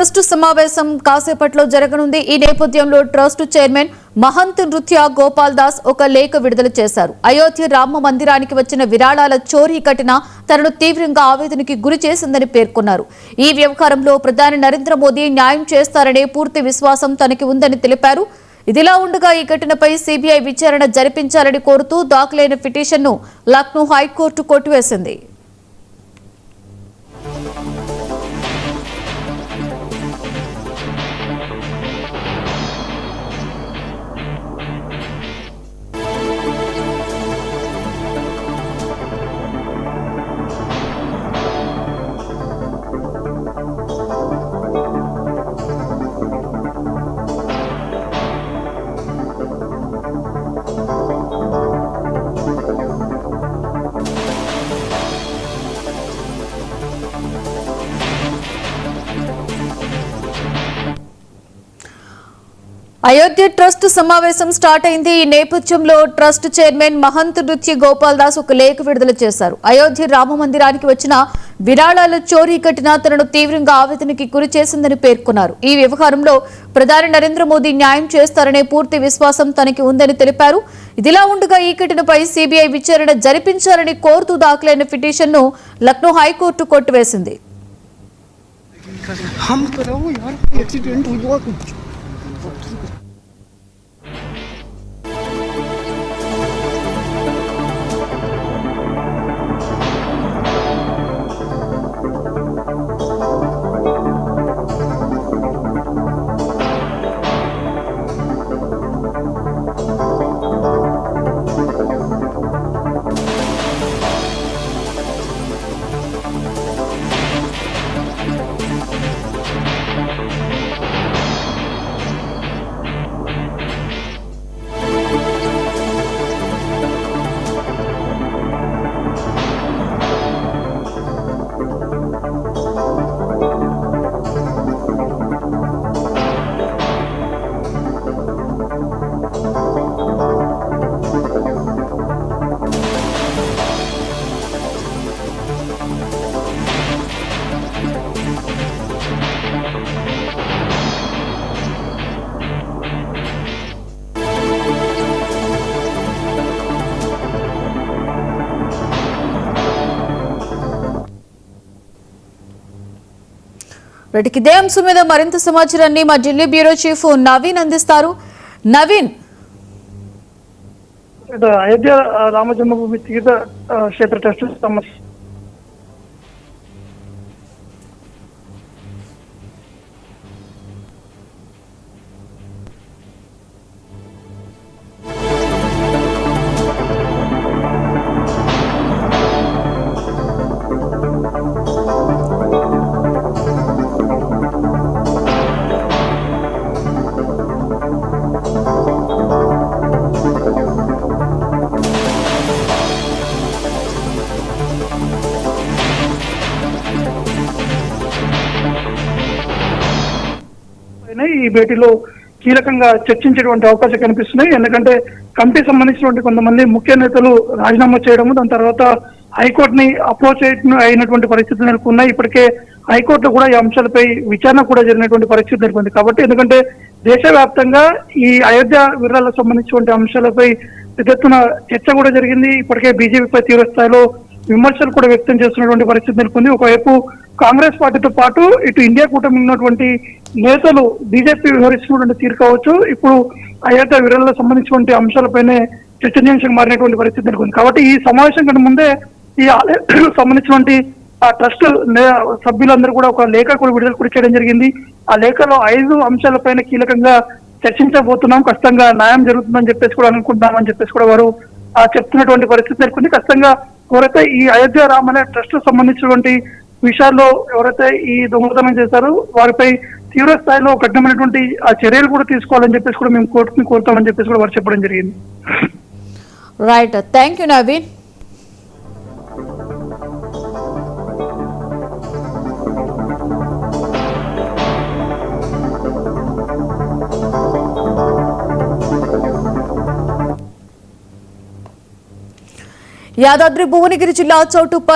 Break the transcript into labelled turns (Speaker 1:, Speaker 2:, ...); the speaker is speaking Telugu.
Speaker 1: ట్రస్ట్ సమావేశం కాసేపట్లో జరగనుంది. ఈ నేపథ్యంలో ట్రస్ట్ చైర్మన్ మహంత్ నృత్య గోపాల్ దాస్ ఒక లేఖ విడుదల చేశారు. అయోధ్య రామ మందిరానికి వచ్చిన విరాళాల చోరీ ఘటన తనను తీవ్రంగా ఆవేదనకి గురి చేసిందని పేర్కొన్నారు. ఈ వ్యవహారంలో ప్రధాని నరేంద్ర మోదీ న్యాయం చేస్తారనే పూర్తి విశ్వాసం తనకి ఉందని తెలిపారు. ఇదిలా ఉండగా ఈ ఘటనపై సిబిఐ విచారణ జరిపించాలని కోరుతూ దాఖలైన పిటిషన్ను లక్నో హైకోర్టు కొట్టివేసింది. అయోధ్య ట్రస్ట్ సమావేశం స్టార్ట్ అయింది. ఈ నేపథ్యంలో ట్రస్ట్ చైర్మన్ మహంత్ నృత్య గోపాల్ దాస్ ఒక లేఖ విడుదల చేశారు. అయోధ్య రామ మందిరానికి వచ్చిన విరాళాల చోరీ ఘటన తనను తీవ్రంగా ఆవేదనకి గురి చేసిందని పేర్కొన్నారు. ఈ వ్యవహారంలో ప్రధాని నరేంద్ర మోదీ న్యాయం చేస్తారనే పూర్తి విశ్వాసం తనకి ఉందని తెలిపారు. ఇదిలా ఉండగా ఈ ఘటనపై సిబిఐ విచారణ జరిపించాలని కోరుతూ దాఖలైన పిటిషన్ను లక్నో హైకోర్టు కొట్టివేసింది. ఇదే అంశం మీద మరింత సమాచారాన్ని మా ఢిల్లీ బ్యూరో చీఫ్ నవీన్ అందిస్తారు. నవీన్,
Speaker 2: అయోధ్య రామ జన్మభూమి తీర్థ క్షేత్ర ట్రస్ట్ సమస్య ఈ భేటీలో కీలకంగా చర్చించేటువంటి అవకాశం కనిపిస్తున్నాయి. ఎందుకంటే కమిటీ సంబంధించినటువంటి కొంతమంది ముఖ్య నేతలు రాజీనామా చేయడము, దాని తర్వాత హైకోర్టుని అప్రోచ్ అయినటువంటి పరిస్థితులు నెలకొన్నాయి. ఇప్పటికే హైకోర్టులో కూడా ఈ అంశాలపై విచారణ కూడా జరిగినటువంటి పరిస్థితి నెలకొంది. కాబట్టి ఎందుకంటే దేశవ్యాప్తంగా ఈ అయోధ్య విరాళాలకు సంబంధించినటువంటి అంశాలపై పెద్దెత్తున చర్చ కూడా జరిగింది. ఇప్పటికే బీజేపీపై తీవ్ర స్థాయిలో విమర్శలు కూడా వ్యక్తం చేస్తున్నటువంటి పరిస్థితి నెలకొంది. ఒకవైపు కాంగ్రెస్ పార్టీతో పాటు ఇటు ఇండియా కూటమి ఉన్నటువంటి నేతలు బీజేపీ వ్యవహరిస్తున్నటువంటి తీరు కావచ్చు, ఇప్పుడు అయోధ్య విరాళాలకు సంబంధించినటువంటి అంశాలపైనే చర్చనీయాంశంగా మారినటువంటి పరిస్థితి నెలకొంది. కాబట్టి ఈ సమావేశం కంటే ముందే ఈ సంబంధించినటువంటి ఆ ట్రస్ట్ సభ్యులందరూ కూడా ఒక లేఖ కూడా విడుదల కూడా చేయడం జరిగింది. ఆ లేఖలో 5 అంశాలపైన కీలకంగా చర్చించబోతున్నాం, ఖచ్చితంగా న్యాయం జరుగుతుందని చెప్పేసి కూడా అనుకుంటున్నామని చెప్పేసి కూడా వారు చెప్తున్నటువంటి పరిస్థితి నెలకొంది. ఖచ్చితంగా ఎవరైతే ఈ అయోధ్య రామ అనే ట్రస్ట్ సంబంధించినటువంటి విషయాల్లో ఎవరైతే ఈ దొంగతనం చేశారో వారిపై తీవ్ర స్థాయిలో కఠినమైనటువంటి ఆ చర్యలు కూడా తీసుకోవాలని చెప్పేసి కూడా మేము కోర్టుని కోరుతామని చెప్పేసి కూడా వారు చెప్పడం జరిగింది.
Speaker 1: Right, thank you Naveen. Yadadri Bhuvanagiri జిల్లా చౌటుప్పల్